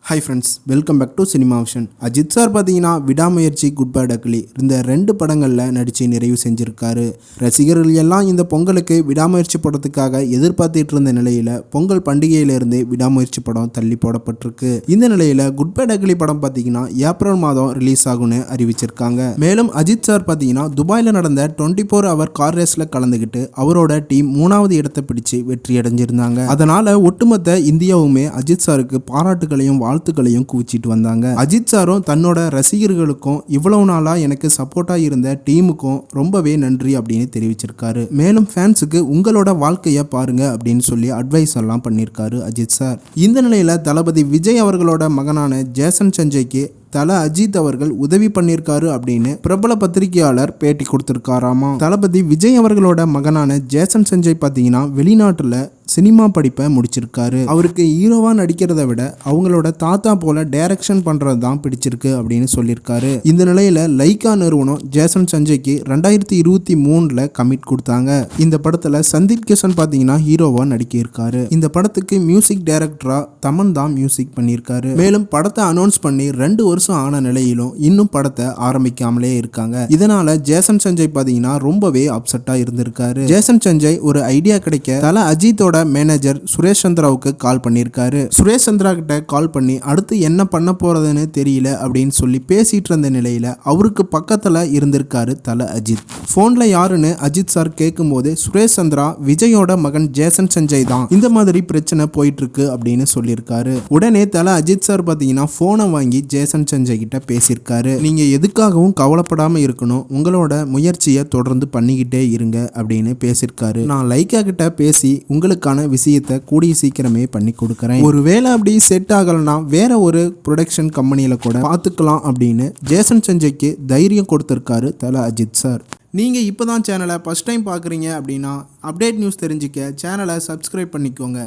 Hi friends, welcome back to cinema option. Ajith sir பார்த்தீங்கன்னா Vidaamuyarchi, good bye டக்லி இந்த 2 படங்களில் நடித்து நிறைவு செஞ்சுருக்காரு. ரசிகர்கள் எல்லாம் இந்த பொங்கலுக்கு விடாமுயற்சி படத்துக்காக எதிர்பார்த்துட்டு இருந்த நிலையில் பொங்கல் பண்டிகையிலிருந்தே விடாமுயற்சி படம் தள்ளி போடப்பட்டிருக்கு. இந்த நிலையில் குட் பை டக்லி படம் பார்த்தீங்கன்னா ஏப்ரல் மாதம் ரிலீஸ் ஆகும்னு அறிவிச்சிருக்காங்க. மேலும் அஜித் சார் பார்த்தீங்கன்னா துபாயில் நடந்த 24 ஹவர் கார் ரேஸில் கலந்துக்கிட்டு அவரோட டீம் 3வது இடத்தை பிடிச்சு வெற்றி அடைஞ்சிருந்தாங்க. அதனால ஒட்டுமொத்த இந்தியாவுமே அஜித் சாருக்கு பாராட்டுகளையும் வாழ்த்துக்களையும் குவிச்சிட்டு வந்தாங்க. அஜித் சாரும் தன்னோட ரசிகர்களுக்கும் இவ்வளவு நாளா எனக்கு சப்போர்ட்டா இருந்த டீமுக்கும் ரொம்பவே நன்றி அப்படின்னு தெரிவிச்சிருக்காரு. மேலும் ஃபேன்ஸுக்கு உங்களோட வாழ்க்கைய பாருங்க அப்படின்னு சொல்லி அட்வைஸ் எல்லாம் பண்ணியிருக்காரு அஜித் சார். இந்த நிலையில தளபதி விஜய் அவர்களோட மகனான ஜேசன் சஞ்சய்க்கு தல அஜித் அவர்கள் உதவி பண்ணியிருக்காரு அப்படின்னு பிரபல பத்திரிகையாளர் பேட்டி கொடுத்திருக்காராமா. தளபதி விஜய் அவர்களோட மகனான ஜேசன் சஞ்சய் பார்த்தீங்கன்னா வெளிநாட்டுல சினிமா படிப்பை முடிச்சிருக்காரு. அவருக்கு ஹீரோவா நடிக்கிறத விட அவங்களோட தாத்தா போல டைரக்ஷன் பண்றது தான் பிடிச்சிருக்கு அப்படின்னு சொல்லியிருக்காரு. இந்த நிலையில லைகா நிறுவனம் ஜேசன் சஞ்சய்க்கு 2023 கமிட் கொடுத்தாங்க. இந்த படத்துல சந்தீப் கிஷன் பார்த்தீங்கன்னா ஹீரோவா நடிக்க இருக்காரு. இந்த படத்துக்கு மியூசிக் டைரக்டரா தமன் தான் மியூசிக் பண்ணியிருக்காரு. மேலும் படத்தை அனௌன்ஸ் பண்ணி 2 வருஷம் ஆன நிலையிலும் இன்னும் படத்தை ஆரம்பிக்காமலே இருக்காங்க. இதனால ஜேசன் சஞ்சய் பார்த்தீங்கன்னா ரொம்பவே அப்செட்டா இருந்திருக்காரு. ஜேசன் சஞ்சய் ஒரு ஐடியா கிடைக்க தல அஜித்தோட மேனேஜர் சுரேஷ் சந்திராவுக்கு கால் பண்ணியிருக்காரு. சுரேஷ் சந்திரா கிட்ட கால் பண்ணி அடுத்து என்ன பண்ண போறதுன்னு தெரியல அப்படின்னு சொல்லி பேசிட்டு இருந்த நிலையில அவருக்கு பக்கத்துல இருந்திருக்காரு தல அஜித். போன்ல யாருன்னு அஜித் சார் கேட்கும் போது சுரேஷ் சந்திரா விஜயோட மகன் ஜேசன் சஞ்சய் தான், இந்த மாதிரி பிரச்சனை போயிட்டு இருக்கு அப்படின்னு சொல்லியிருக்காரு. உடனே தல அஜித் சார் பாத்தீங்கன்னா போனை வாங்கி ஜேசன் சஞ்சய் கிட்ட பேசியிருக்காரு. நீங்க எதுக்காகவும் கவலைப்படாம இருக்கணும், உங்களோட முயற்சியை தொடர்ந்து பண்ணிக்கிட்டே இருங்க அப்படின்னு பேசியிருக்காரு. நான் லைகா கிட்ட பேசி உங்களுக்கு விஷயத்தை கூடிய சீக்கிரமே பண்ணி கொடுக்கறேன். ஒருவேளை அப்படி செட் ஆகலனா வேற ஒரு ப்ரொடக்ஷன் கம்பெனியில கூட பார்த்துக்கலாம் அப்படின்னு ஜேசன் சஞ்சய்க்கு தைரியம் கொடுத்திருக்காரு தல அஜித் சார். நீங்க இப்பதான் சேனலை ஃபர்ஸ்ட் டைம் பார்க்குறீங்க அப்படின்னா அப்டேட் நியூஸ் தெரிஞ்சுக்க சேனலை சப்ஸ்கிரைப் பண்ணிக்கோங்க.